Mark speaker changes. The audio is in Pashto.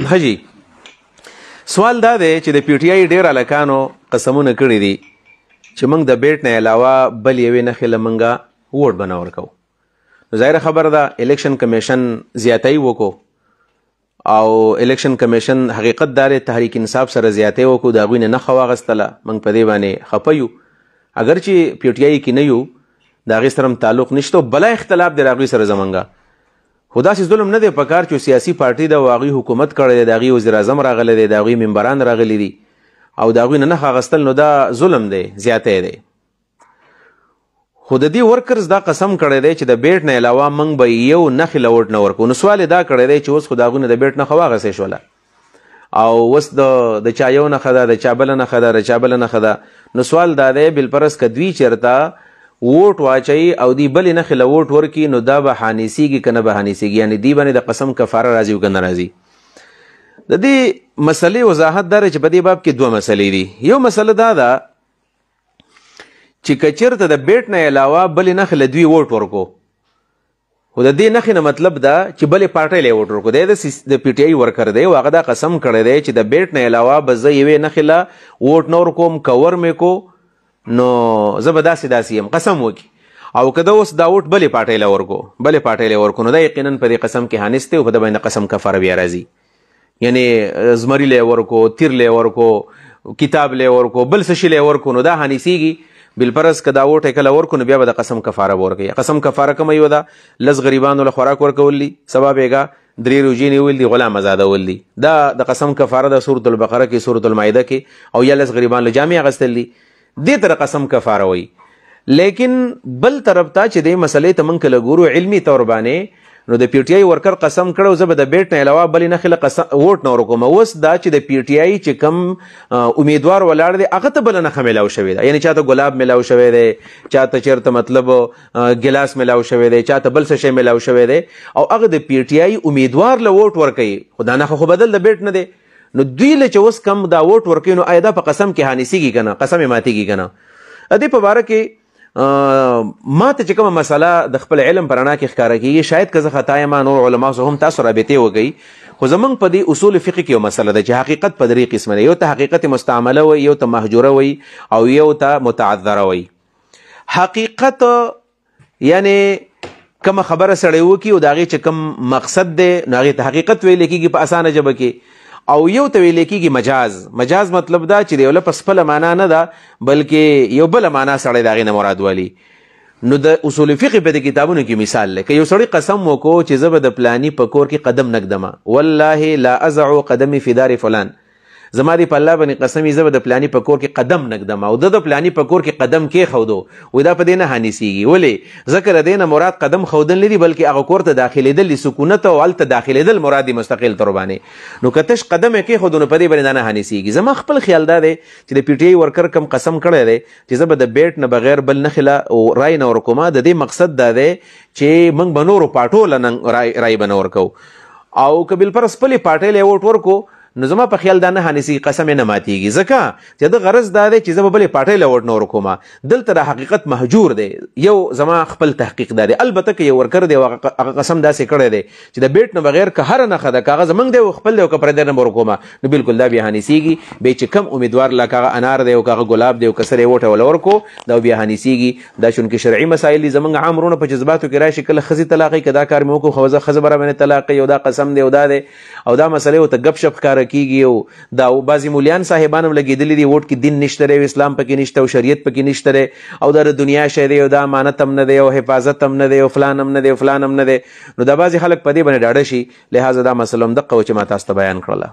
Speaker 1: حجی سوال دا دی چې د پی ټی آی ډیر هلکانو قسمونه کړي دي چې موږ د بیټ نه علاوه بل یوې نښې له موږ ووټ به نه ورکوو. نو ظاهره خبره ده الیکشن کمیشن زیاتۍ وکړو او الیکشن کمیشن حقیقت دا دی تحریک انصاف سره زیاتۍ وکړو، د هغوی نه نښه واخیستله، موږ په دې باندې خفه یو. اگر چې پی ټی آی کې نه یو د هغې سره هم تعلق نشته، بله اختلاف دی د هغوی سره زمونږ. خو داسې ظلم نه دی په کار چې سیاسي پارټي ده او هغوی حکومت کړی دی، د هغوی وزیر اعظم راغلی دی، د هغوی ممبران راغلي دي او د هغوی نه نښه اخیستل، نو دا ظلم دی، زیاتی دی. خو د دې ورکرز دا قسم کړی دی چې د بیټ نه علاوه موږ به یو نښې له ووټ نه ورکوو. نو سوال یې دا کړی دی چې اوس خو د هغوی نه د بیټ نښه واخیستې شوله او اوس د چا یو نښه ده، د چا بله نښه ده، د چا بله نښه ده. نو سوال دا دی بالفرض که دوی چېرته ووټ واچوي او دی بلې نښې له ووټ ورکړي، نو دا به حانیسېږي که نه به حانیسېږي، یعنې دی باندې د قسم کفاره راځي او که نه راځي. د دې مسلې وضاحت دا دی چې په دې باب کې دوه مسلې دي. یو مسله دا ده چې که چېرته د بیټ نه علاوه بلې نښې له دوی ووټ ورکو، خو د دې نښې نه مطلب ده چې بلې پارټۍ له ووټ ورکو. دی د پی ټی آی ورکر دی او هغه دا قسم کړی دی چې د بیټ نه علاوه به زه یوې نښې له ووټ نه ورکوم، که ورمې کو نو زه به داسې یم، قسم وکړي. او که ده اوس دا ووټ بلې پارټۍ له ورکو، بلې پارټۍ له ورکو، نو دا یقینا په دې قسم کې حانث دی او په ده باندې قسم کفاره بیا راځي. یعنې زمري له ورکو، تیر له ورکو، کتاب له ورکو، بل څه شي له ورکو، نو دا حانثېږي. بالفرض که دا ووټ یې کله ورکو نو بیا به د قسم کفاره به ورکوي. قسم کفاره کومه یوه ده؟ لس غریبانو له خوراک ورکول دي، سبا بیګا 3 روژې نیول دي، غلام ازادول دي. دا د قسم کفاره ده سورة البقره کې، سورة المائده کې. او یا 10 غریبان له جامې اخیستل دي، دې ته قسم کفاره وایي. لیکن بل طرف ته چې دې مسلې ته موږ کله ګورو علمي طور باندې، نو د پی ټی آی ورکر قسم کړو زه به د بیټ نه علاوه بلې نښې له ووټ نه ورکوم. اوس دا چې د پی ټی آی چې کوم امیدوار ولاړ دی هغه ته بله نښه میلاو شوې ده، یعنې چاته ګلاب میلاو شوی دی، چاته چېرته مطلب ګلاس میلاو شوی دی، چاته بل څه شی میلاو شوی دی، او هغه د پی ټی آی امیدوار له ووټ ورکوي. خو دا نښه خو بدل د بیټ نه دی. نو دوی له چې اوس کم دا ووټ ورکوي، نو آیا دا په قسم کې حانثېږي که نه؟ قسم یې ماتېږي که نه؟ دې په باره کې ما ته چې کومه مسله د خپل علم په رڼا کې ښکاره کېږي، شاید که زه خطا یم، نور علماو سره هم تاسو رابطې وکئ، خو زموږ په دې اصول فقه کې یو مسله ده چې حقیقت په 3 قسمه ده. یو ته حقیقت مستعمله وي، یو ته مهجوره وي، او یو ته متعذره وي. حقیقت یعنې کومه خبره سړی وکړي او د هغې چې کوم مقصد دی نو هغې ته حقیقت ویلی کېږي په اسانه ژبه کې، او یو ته ویلی کېږي مجاز. مجاز مطلب دا چې د یو لفظ خپله معنا نه ده بلکې یو بله معنا سړی د هغې نه مراد والي. نو د اصول فقه په دې کتابونو کې مثال دی، که یو سړی قسم وکړو چې زه به د پلاني په کور کې قدم نږدمه، والله لا ازعو قدمي فی دار فلان، زما دی په الله باندې قسم زه به د پلاني په کور کې قدم نږدم، او د پلاني په کور کې قدم کېښودو، وایي دا په دې نه حانثېږي. ولې؟ ځکه د دې نه مراد قدم ښودل نه دي بلکې هغه کور ته داخلېدل دي، سکونت او هلته داخلېدل مراد دي مستقل طور باندې. نو که تش قدم یې کېښودو نو په دې باندې دا نه حانثېږي. زما خپل خیال دا دی چې د پی ټی آی ورکر کم قسم کړی دی چې زه به د بیټ نه بغیر بل نښې له رای نه ورکوم، د دې مقصد دا دی چې موږ به نورو پارټو له رای به نه ورکوو، او که بالفرض خپلې پارټۍ له ووټ ورکو نو زما په خیال دا نه حانثېږي، قسم یې نه ماتېږي، ځکه چې د غرض دا دی چې زه به بلې پارټۍ له ووټ نه ورکوم. دلته د حقیقت مهجور دی، یو زما خپل تحقیق دا دی. البته که یو ورکر دی هغه قسم داسې کړی دی چې د بیټ نه بغیر که هره نښه ده، که هغه زموږ دی او خپل دی او که پردی نه به ورکوم، نو بالکل دا بیا حانثېږي. بیا چې کم امیدوار لکه هغه انار دی او که هغه ګلاب دی او که سر یې ووټه وله ورکو، دا بیا حانثېږي. دا چونکې شرعي مسایل دي، زموږ عام وروڼه په جذباتو کې راشي کله ښځې طلاقوي، که دا کار مې وکړو خو ښځه به راباندې طلاقوي او دا قسم دی او دا دی، او دا مسلې ورته ګپ شپ ښکاره کېږي. او دا بعضې مولیان صاحبان هم لګېدلي دي ووټ کې دین نشته دی، اسلام پکې نشته او شریعت پکې نشته دی، او دا د دنیا شی دی او دا امانت هم نه دی او حفاظت هم نه دی او فلان هم نه دی او فلان هم نه دی. نو دا بعضې خلک په دې باندې ډاډه شي. لہذا دا مسله هم دقه وه چې ما تاسو ته بیان کړله.